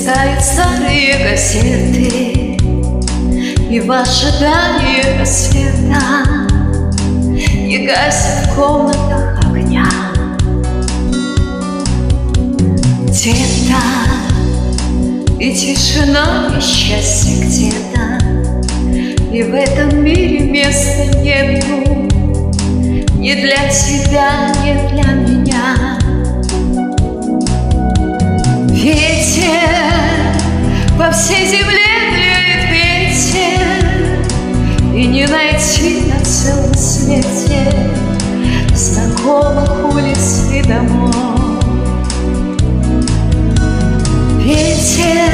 Листают старые газеты и в ожидании рассвета не гасит в комнатах огня. Где-то и тишина, и счастье где-то, и в этом мире места нету ни для тебя, ни для меня. Ветер по всей земле дует, ветер, и не найти на целом свете знакомых улиц и домов. Ветер,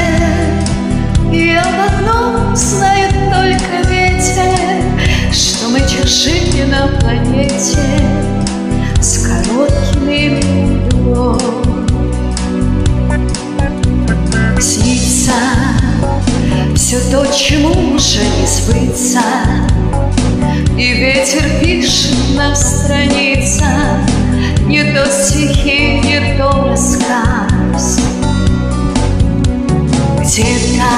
и об одном знает только ветер, что мы чужие на планете с коротким именем любовь. Снится все то, чему уже не сбыться, и ветер пишет на страницах не то стихи, не то рассказ. Где-то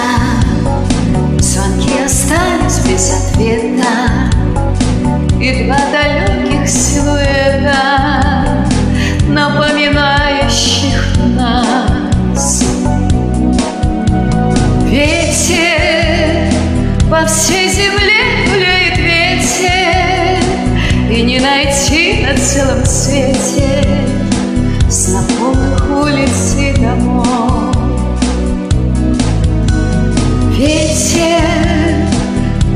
звонки остались без ответа, и два далеких силуэта, напоминающих нас. Ветер по всей земле гуляет, ветер, и не найти на целом свете знакомых улиц и домов. Ветер,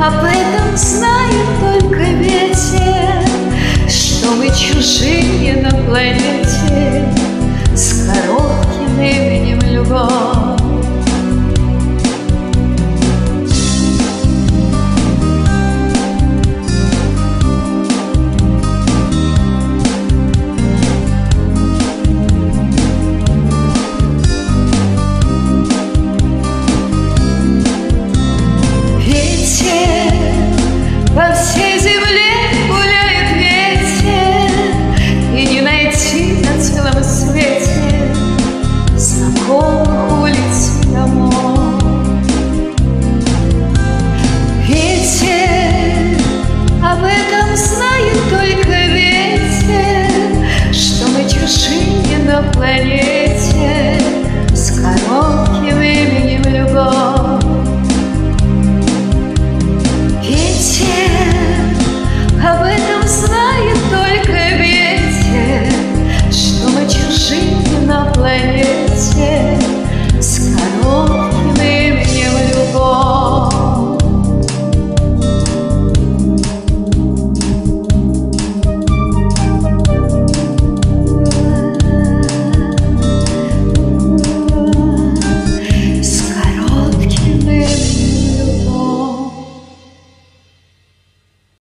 об этом знает только ветер, что мы чужие на планете с коротким именем любовь.